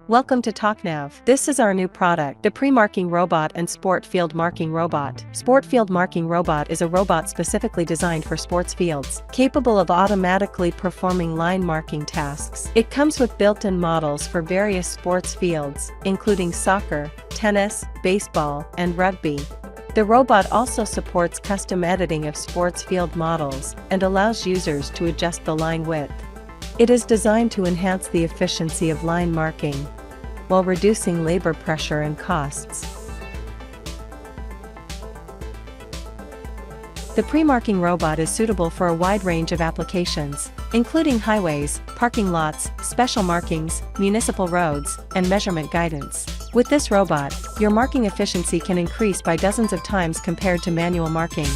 Welcome to TalkNav. This is our new product, the Pre-Marking Robot and Sport Field Marking Robot. Sport Field Marking Robot is a robot specifically designed for sports fields, capable of automatically performing line marking tasks. It comes with built-in models for various sports fields, including soccer, tennis, baseball, and rugby. The robot also supports custom editing of sports field models and allows users to adjust the line width. It is designed to enhance the efficiency of line marking, while reducing labor pressure and costs. The pre-marking robot is suitable for a wide range of applications, including highways, parking lots, special markings, municipal roads, and measurement guidance. With this robot, your marking efficiency can increase by dozens of times compared to manual marking.